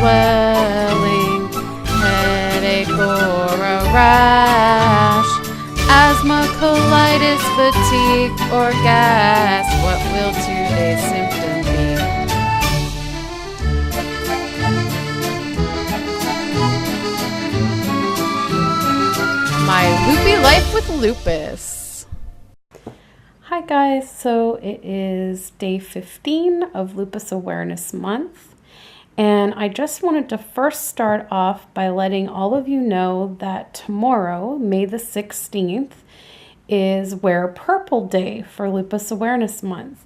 swelling, headache or a rash, asthma, colitis, fatigue, or gas. What will today's symptom be? My loopy life with lupus. Hi guys, so it is day 15 of Lupus Awareness Month, and I just wanted to first start off by letting all of you know that tomorrow, May the 16th, is Wear Purple Day for Lupus Awareness Month.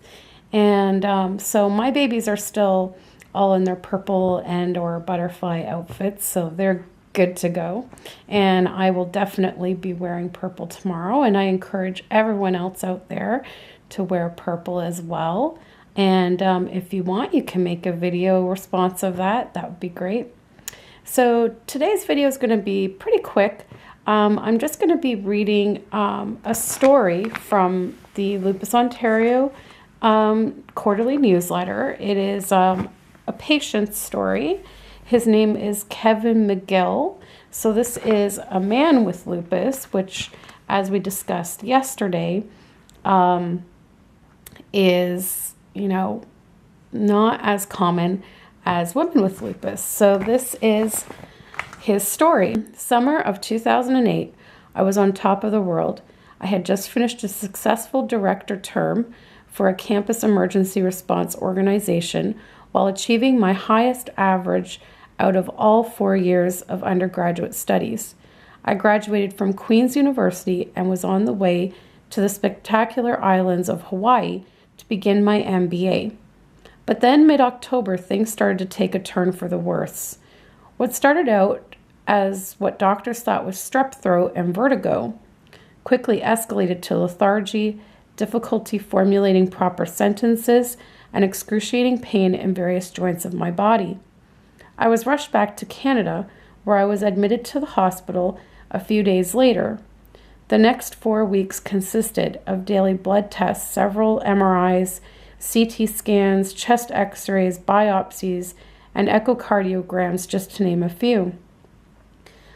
And so my babies are still all in their purple and or butterfly outfits, so they're good to go. And I will definitely be wearing purple tomorrow, and I encourage everyone else out there to wear purple as well. And if you want, you can make a video response of that. That would be great. So today's video is going to be pretty quick. I'm just going to be reading a story from the Lupus Ontario quarterly newsletter. It is a patient's story. His name is Kevin McGill. So this is a man with lupus, which, as we discussed yesterday, is, not as common as women with lupus. So this is his story. Summer of 2008, I was on top of the world. I had just finished a successful director term for a campus emergency response organization while achieving my highest average out of all 4 years of undergraduate studies. I graduated from Queen's University and was on the way to the spectacular islands of Hawaii to begin my MBA. But then mid-October, things started to take a turn for the worse. What started out as what doctors thought was strep throat and vertigo quickly escalated to lethargy, difficulty formulating proper sentences, and excruciating pain in various joints of my body. I was rushed back to Canada, where I was admitted to the hospital a few days later. The next 4 weeks consisted of daily blood tests, several MRIs, CT scans, chest x-rays, biopsies, and echocardiograms, just to name a few.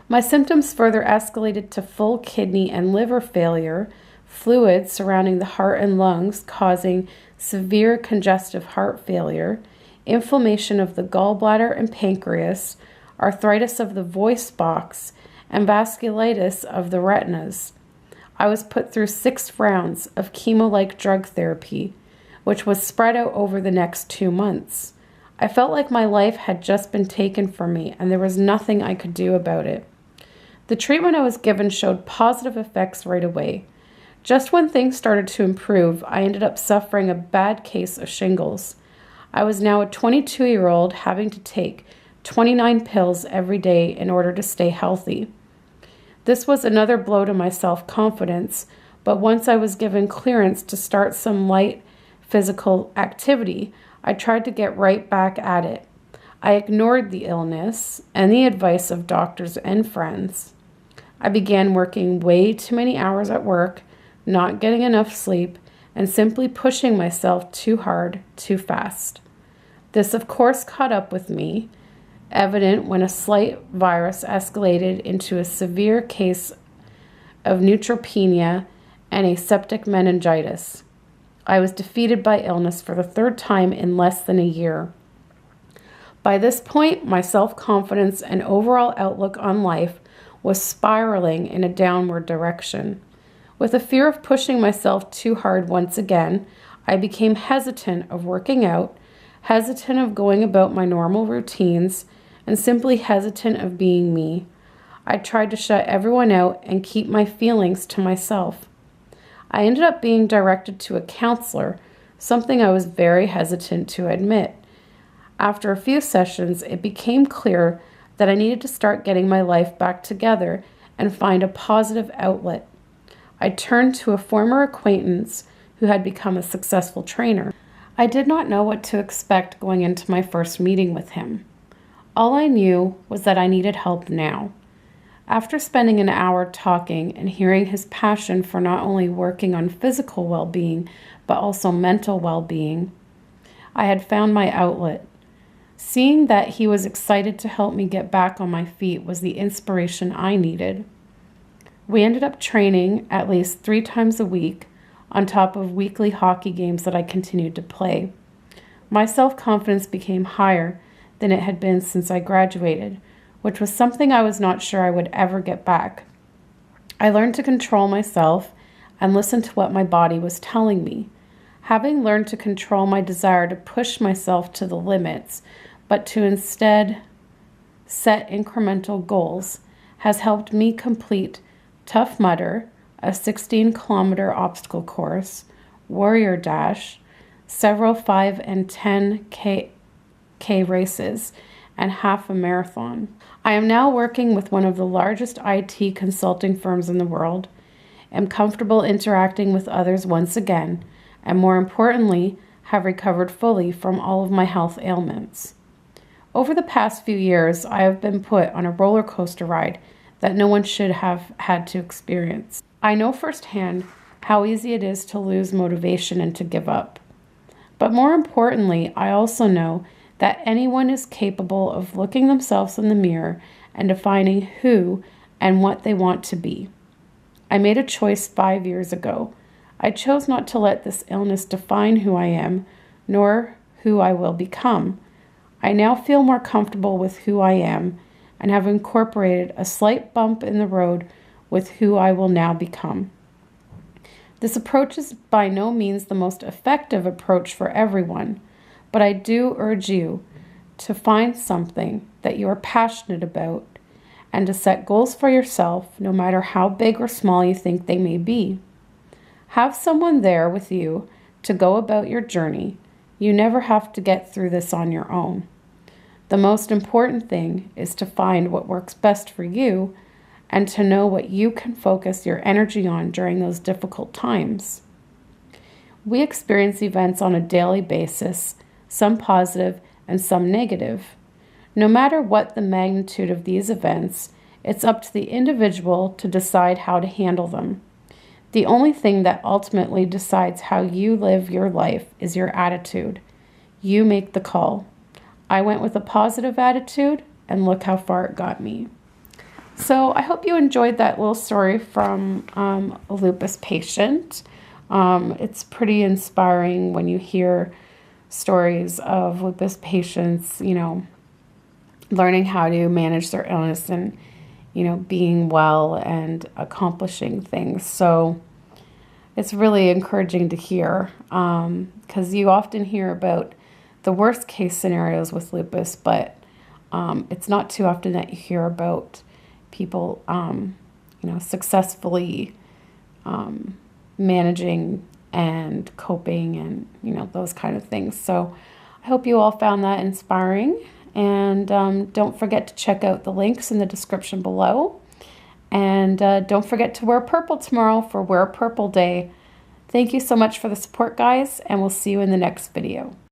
My symptoms further escalated to full kidney and liver failure, fluid surrounding the heart and lungs causing severe congestive heart failure, inflammation of the gallbladder and pancreas, arthritis of the voice box, and vasculitis of the retinas. I was put through 6 rounds of chemo-like drug therapy, which was spread out over the next 2 months. I felt like my life had just been taken from me, and there was nothing I could do about it. The treatment I was given showed positive effects right away. Just when things started to improve, I ended up suffering a bad case of shingles. I was now a 22-year-old having to take 29 pills every day in order to stay healthy. This was another blow to my self-confidence, but once I was given clearance to start some light physical activity, I tried to get right back at it. I ignored the illness and the advice of doctors and friends. I began working way too many hours at work, not getting enough sleep, and simply pushing myself too hard, too fast. This, of course, caught up with me, evident when a slight virus escalated into a severe case of neutropenia and a septic meningitis. I was defeated by illness for the 3rd time in less than a year. By this point, my self-confidence and overall outlook on life was spiraling in a downward direction. With a fear of pushing myself too hard once again, I became hesitant of working out, hesitant of going about my normal routines, and simply hesitant of being me. I tried to shut everyone out and keep my feelings to myself. I ended up being directed to a counselor, something I was very hesitant to admit. After a few sessions, it became clear that I needed to start getting my life back together and find a positive outlet. I turned to a former acquaintance who had become a successful trainer. I did not know what to expect going into my first meeting with him. All I knew was that I needed help now. After spending an hour talking and hearing his passion for not only working on physical well-being, but also mental well-being, I had found my outlet. Seeing that he was excited to help me get back on my feet was the inspiration I needed. We ended up training at least 3 times a week on top of weekly hockey games that I continued to play. My self-confidence became higher than it had been since I graduated, which was something I was not sure I would ever get back. I learned to control myself and listen to what my body was telling me. Having learned to control my desire to push myself to the limits, but to instead set incremental goals, has helped me complete Tough Mudder, a 16-kilometer obstacle course, Warrior Dash, several 5 and 10K races, and half a marathon. I am now working with one of the largest IT consulting firms in the world, am comfortable interacting with others once again, and more importantly, have recovered fully from all of my health ailments. Over the past few years, I have been put on a roller coaster ride that no one should have had to experience. I know firsthand how easy it is to lose motivation and to give up. But more importantly, I also know that anyone is capable of looking themselves in the mirror and defining who and what they want to be. I made a choice 5 years ago. I chose not to let this illness define who I am, nor who I will become. I now feel more comfortable with who I am and have incorporated a slight bump in the road with who I will now become. This approach is by no means the most effective approach for everyone, but I do urge you to find something that you are passionate about and to set goals for yourself, no matter how big or small you think they may be. Have someone there with you to go about your journey. You never have to get through this on your own. The most important thing is to find what works best for you and to know what you can focus your energy on during those difficult times. We experience events on a daily basis, some positive and some negative. No matter what the magnitude of these events, it's up to the individual to decide how to handle them. The only thing that ultimately decides how you live your life is your attitude. You make the call. I went with a positive attitude, and look how far it got me. So I hope you enjoyed that little story from a lupus patient. It's pretty inspiring when you hear stories of lupus patients, learning how to manage their illness and, being well and accomplishing things. So it's really encouraging to hear because you often hear about the worst case scenarios with lupus, but it's not too often that you hear about people, successfully managing and coping and, those kind of things. So I hope you all found that inspiring. And don't forget to check out the links in the description below. And don't forget to wear purple tomorrow for Wear Purple Day. Thank you so much for the support, guys, and we'll see you in the next video.